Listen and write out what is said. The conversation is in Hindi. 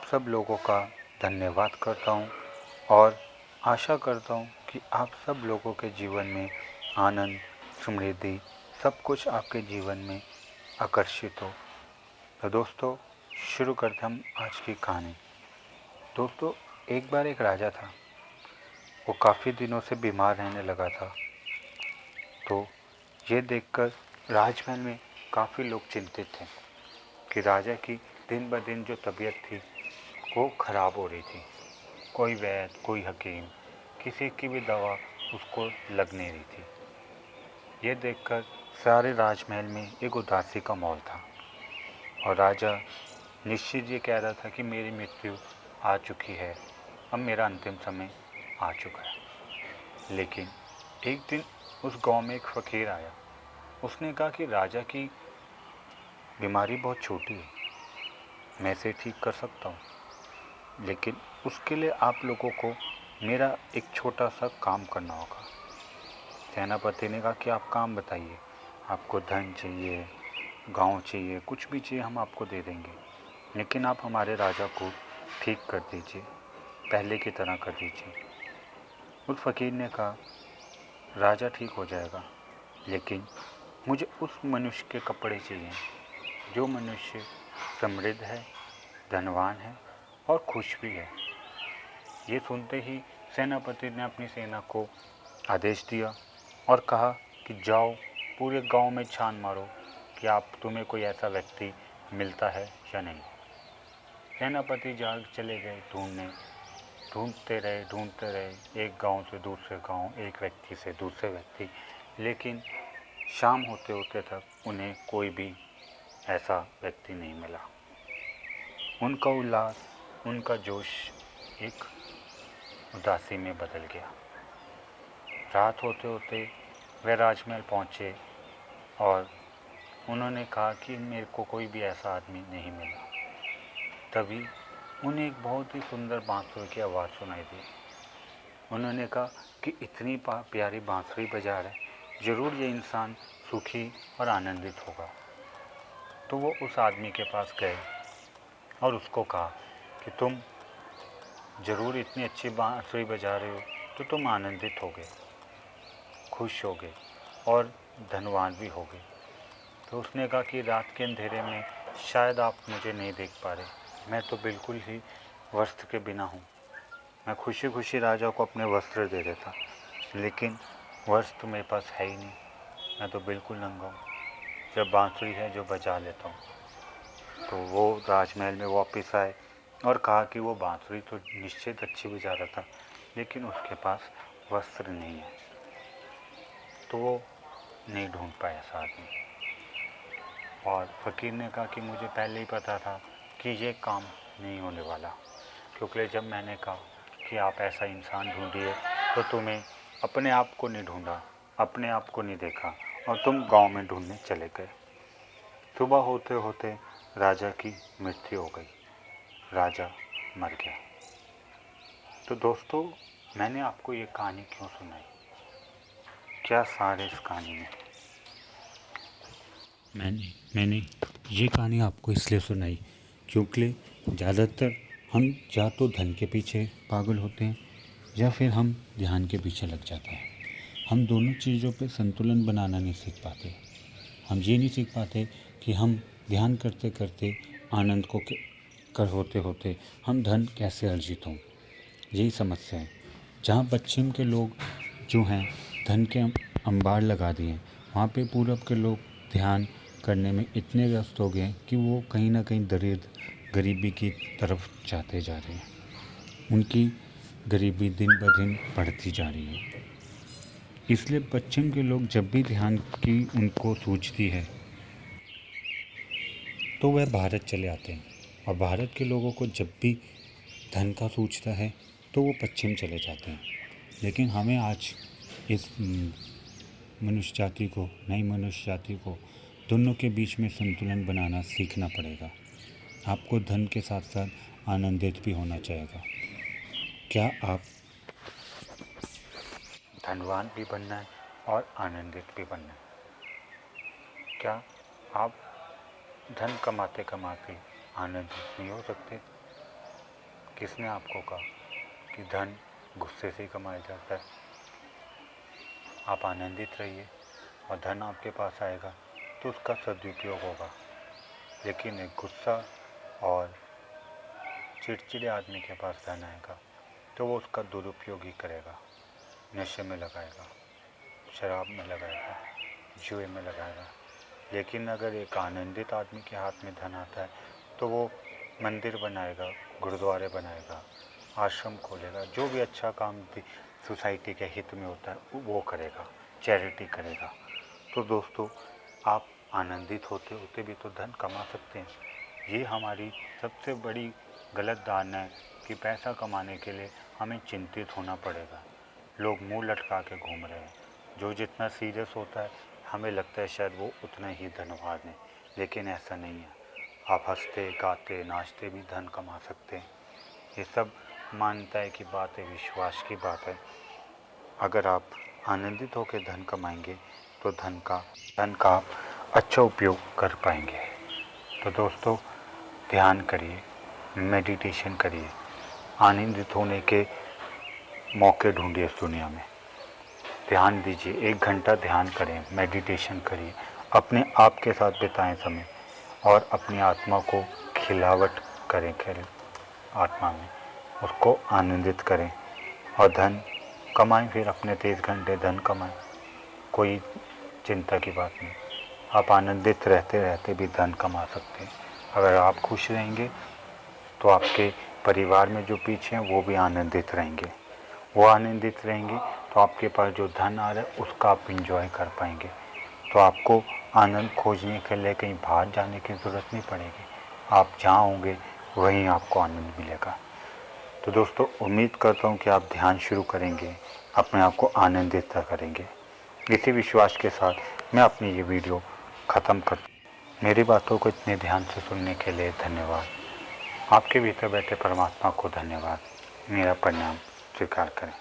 सब लोगों का धन्यवाद करता हूँ और आशा करता हूँ कि आप सब लोगों के जीवन में आनंद, समृद्धि, सब कुछ आपके जीवन में आकर्षित हो। तो दोस्तों, शुरू करते हम आज की कहानी। दोस्तों, एक बार एक राजा था। वो काफ़ी दिनों से बीमार रहने लगा था। तो ये देखकर राजमहल में काफ़ी लोग चिंतित थे कि राजा की दिन ब दिन जो तबीयत थी वो ख़राब हो रही थी। कोई वैद्य, कोई हकीम, किसी की भी दवा उसको लग नहीं रही थी। ये देखकर सारे राजमहल में एक उदासी का माहौल था और राजा निश्चित ये कह रहा था कि मेरी मृत्यु आ चुकी है, अब मेरा अंतिम समय आ चुका है। लेकिन एक दिन उस गांव में एक फ़कीर आया। उसने कहा कि राजा की बीमारी बहुत छोटी है, मैं इसे ठीक कर सकता हूँ, लेकिन उसके लिए आप लोगों को मेरा एक छोटा सा काम करना होगा। सेनापति ने कहा कि आप काम बताइए, आपको धन चाहिए, गांव चाहिए, कुछ भी चाहिए हम आपको दे देंगे, लेकिन आप हमारे राजा को ठीक कर दीजिए, पहले की तरह कर दीजिए। उस फ़कीर ने कहा राजा ठीक हो जाएगा, लेकिन मुझे उस मनुष्य के कपड़े चाहिए जो मनुष्य समृद्ध है, धनवान है और खुश भी है। ये सुनते ही सेनापति ने अपनी सेना को आदेश दिया और कहा कि जाओ पूरे गांव में छान मारो कि तुम्हें कोई ऐसा व्यक्ति मिलता है या नहीं। सेनापति जा चले गए ढूंढने, ढूंढते रहे एक गांव से दूसरे गांव, एक व्यक्ति से दूसरे व्यक्ति, लेकिन शाम होते होते तक उन्हें कोई भी ऐसा व्यक्ति नहीं मिला। उनका उल्लास, उनका जोश एक उदासी में बदल गया। रात होते होते वे राजमहल पहुँचे और उन्होंने कहा कि मेरे को कोई भी ऐसा आदमी नहीं मिला। तभी उन्हें एक बहुत ही सुंदर बांसुरी की आवाज़ सुनाई दी। उन्होंने कहा कि इतनी प्यारी बांसुरी बजा रहा है, ज़रूर ये इंसान सुखी और आनंदित होगा। तो वो उस आदमी के पास गए और उसको कहा कि तुम ज़रूर इतनी अच्छी बांसुरी बजा रहे हो तो तुम आनंदित होगे, खुश होगे और धनवान भी होगे। तो उसने कहा कि रात के अंधेरे में शायद आप मुझे नहीं देख पा रहे, मैं तो बिल्कुल ही वस्त्र के बिना हूँ। मैं खुशी खुशी राजा को अपने वस्त्र दे देता, लेकिन वस्त्र मेरे पास है ही नहीं, मैं तो बिल्कुल नंगा हूँ। जब बांसुरी है जो बजा लेता हूँ। तो वो राजमहल में वापस आए और कहा कि वो बांसुरी तो निश्चित अच्छी बजा रहा था, लेकिन उसके पास वस्त्र नहीं है। तो वो नहीं ढूंढ पाया ऐसा आदमी। और फ़कीर ने कहा कि मुझे पहले ही पता था कि ये काम नहीं होने वाला, क्योंकि जब मैंने कहा कि आप ऐसा इंसान ढूंढिए तो तुम्हें अपने आप को नहीं ढूंढा, अपने आप को नहीं देखा और तुम गांव में ढूंढने चले गए। सुबह होते होते राजा की मृत्यु हो गई, राजा मर गया। तो दोस्तों, मैंने आपको ये कहानी क्यों सुनाई? क्या सार है इस कहानी में? मैंने ये कहानी आपको इसलिए सुनाई क्योंकि ज़्यादातर हम या तो धन के पीछे पागल होते हैं या फिर हम ध्यान के पीछे लग जाते हैं। हम दोनों चीज़ों पे संतुलन बनाना नहीं सीख पाते। हम ये नहीं सीख पाते कि हम ध्यान करते करते आनंद को कर होते होते हम धन कैसे अर्जित हों। यही समस्या है। जहाँ पश्चिम के लोग जो हैं धन के अंबार लगा दिए, वहाँ पे पूरब के लोग ध्यान करने में इतने व्यस्त हो गए कि वो कहीं ना कहीं गरीबी की तरफ जाते जा रहे हैं। उनकी गरीबी दिन ब दिन बढ़ती जा रही है। इसलिए पश्चिम के लोग जब भी ध्यान की उनको सूझती है तो वह भारत चले आते हैं, और भारत के लोगों को जब भी धन का सूझता है तो वो पश्चिम चले जाते हैं। लेकिन हमें आज इस मनुष्य जाति को, नई मनुष्य जाति को दोनों के बीच में संतुलन बनाना सीखना पड़ेगा। आपको धन के साथ साथ आनंदित भी होना चाहिए। क्या आप धनवान भी बनना है और आनंदित भी बनना है? क्या आप धन कमाते कमाते आनंदित नहीं हो सकते? किसने आपको कहा कि धन गुस्से से ही कमाया जाता है? आप आनंदित रहिए और धन आपके पास आएगा तो उसका सदुपयोग होगा। लेकिन एक गुस्सा और चिड़चिड़े आदमी के पास धन आएगा तो वो उसका दुरुपयोग ही करेगा, नशे में लगाएगा, शराब में लगाएगा, जुए में लगाएगा। लेकिन अगर एक आनंदित आदमी के हाथ में धन आता है तो वो मंदिर बनाएगा, गुरुद्वारे बनाएगा, आश्रम खोलेगा, जो भी अच्छा काम सोसाइटी के हित में होता है वो करेगा, चैरिटी करेगा। तो दोस्तों, आप आनंदित होते होते भी तो धन कमा सकते हैं। ये हमारी सबसे बड़ी गलत धारणा है कि पैसा कमाने के लिए हमें चिंतित होना पड़ेगा। लोग मुंह लटका के घूम रहे हैं। जो जितना सीरियस होता है हमें लगता है शायद वो उतना ही धनवान है, लेकिन ऐसा नहीं है। आप हंसते गाते नाचते भी धन कमा सकते हैं। ये सब मान्यता की बात है, विश्वास की बात है। अगर आप आनंदित होकर धन कमाएंगे तो धन का आप अच्छा उपयोग कर पाएंगे। तो दोस्तों, ध्यान करिए, मेडिटेशन करिए, आनंदित होने के मौके ढूंढिए इस दुनिया में। ध्यान दीजिए, 1 घंटा ध्यान करें, मेडिटेशन करिए, अपने आप के साथ बिताएं समय और अपनी आत्मा को खिलावट करें, आत्मा में उसको आनंदित करें और धन कमाएं। फिर अपने 23 घंटे धन कमाएं, कोई चिंता की बात नहीं। आप आनंदित रहते रहते भी धन कमा सकते हैं। अगर आप खुश रहेंगे तो आपके परिवार में जो पीछे हैं वो भी आनंदित रहेंगे। वो आनंदित रहेंगे तो आपके पास जो धन आ रहा है उसका आप इंजॉय कर पाएंगे। तो आपको आनंद खोजने के लिए कहीं बाहर जाने की ज़रूरत नहीं पड़ेगी। आप जहाँ होंगे वहीं आपको आनंद मिलेगा। तो दोस्तों, उम्मीद करता हूँ कि आप ध्यान शुरू करेंगे, अपने आप को आनंदित करेंगे। इसी विश्वास के साथ मैं अपनी ये वीडियो ख़त्म करता हूँ। मेरी बातों को इतने ध्यान से सुनने के लिए धन्यवाद। आपके भीतर बैठे परमात्मा को धन्यवाद। मेरा प्रणाम स्वीकार करें।